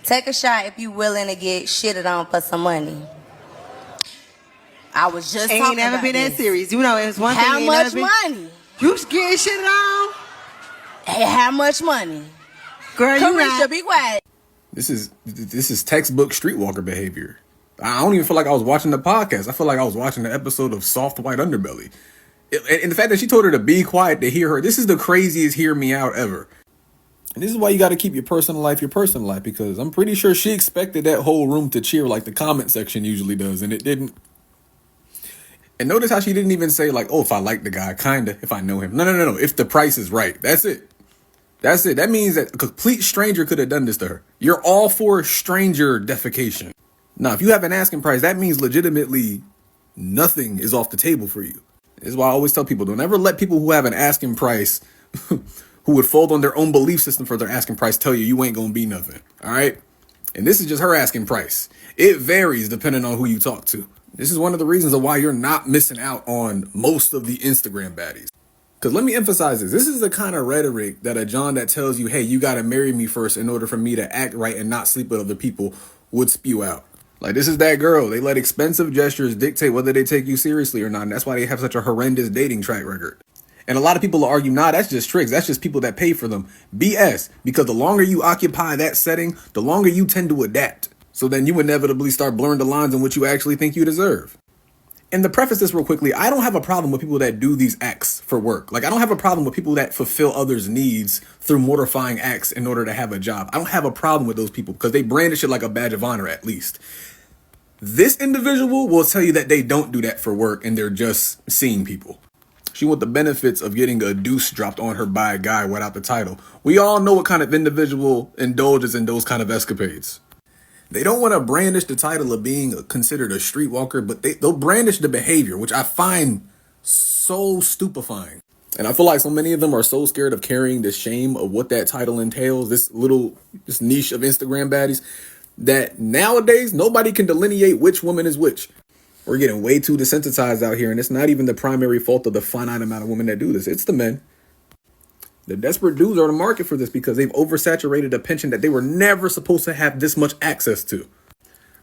Take a shot if you willing to get shitted on for some money. I was just Ain't talking never about been this. that serious. You know, it's one How thing. much money? You getting shit on? Hey, how much money? Girl, you Carisha, not. be quiet. This is textbook streetwalker behavior. I don't even feel like I was watching the podcast. I feel like I was watching the episode of Soft White Underbelly. And the fact that she told her to be quiet to hear her, this is the craziest hear me out ever. And this is why you got to keep your personal life, because I'm pretty sure she expected that whole room to cheer like the comment section usually does, and it didn't. And notice how she didn't even say like, oh, if I like the guy, kinda, if I know him. No. If the price is right. That's it. That means that a complete stranger could have done this to her. You're all for stranger defecation. Now, if you have an asking price, that means legitimately nothing is off the table for you. This is why I always tell people, don't ever let people who have an asking price who would fold on their own belief system for their asking price tell you ain't gonna be nothing. All right. And this is just her asking price. It varies depending on who you talk to. This is one of the reasons of why you're not missing out on most of the Instagram baddies. Because let me emphasize this. This is the kind of rhetoric that a John that tells you, hey, you got to marry me first in order for me to act right and not sleep with other people would spew out. Like, this is that girl. They let expensive gestures dictate whether they take you seriously or not. And that's why they have such a horrendous dating track record. And a lot of people will argue, nah, that's just tricks. That's just people that pay for them. BS. Because the longer you occupy that setting, the longer you tend to adapt. So then you inevitably start blurring the lines on what you actually think you deserve. And to preface this real quickly, I don't have a problem with people that do these acts for work. Like, I don't have a problem with people that fulfill others' needs through mortifying acts in order to have a job. I don't have a problem with those people because they brandish it like a badge of honor, at least. This individual will tell you that they don't do that for work and they're just seeing people. She wants the benefits of getting a deuce dropped on her by a guy without the title. We all know what kind of individual indulges in those kind of escapades. They don't want to brandish the title of being considered a streetwalker, but they'll brandish the behavior, which I find so stupefying. And I feel like so many of them are so scared of carrying the shame of what that title entails, this niche of Instagram baddies, that nowadays nobody can delineate which woman is which. We're getting way too desensitized out here, and it's not even the primary fault of the finite amount of women that do this. It's the men. The desperate dudes are in the market for this because they've oversaturated a penchant that they were never supposed to have this much access to.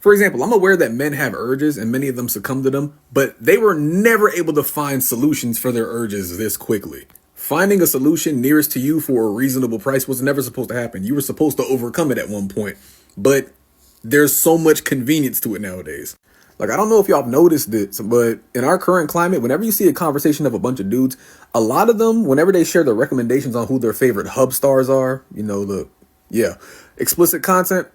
For example, I'm aware that men have urges and many of them succumb to them, but they were never able to find solutions for their urges this quickly. Finding a solution nearest to you for a reasonable price was never supposed to happen. You were supposed to overcome it at one point, but there's so much convenience to it nowadays. Like, I don't know if y'all have noticed this, but in our current climate, whenever you see a conversation of a bunch of dudes, a lot of them, whenever they share their recommendations on who their favorite hub stars are, explicit content,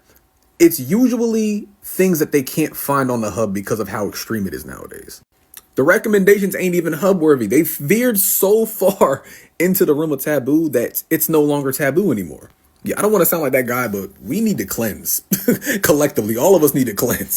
it's usually things that they can't find on the hub because of how extreme it is nowadays. The recommendations ain't even hub worthy. They've veered so far into the realm of taboo that it's no longer taboo anymore. Yeah, I don't want to sound like that guy, but we need to cleanse. Collectively, all of us need to cleanse.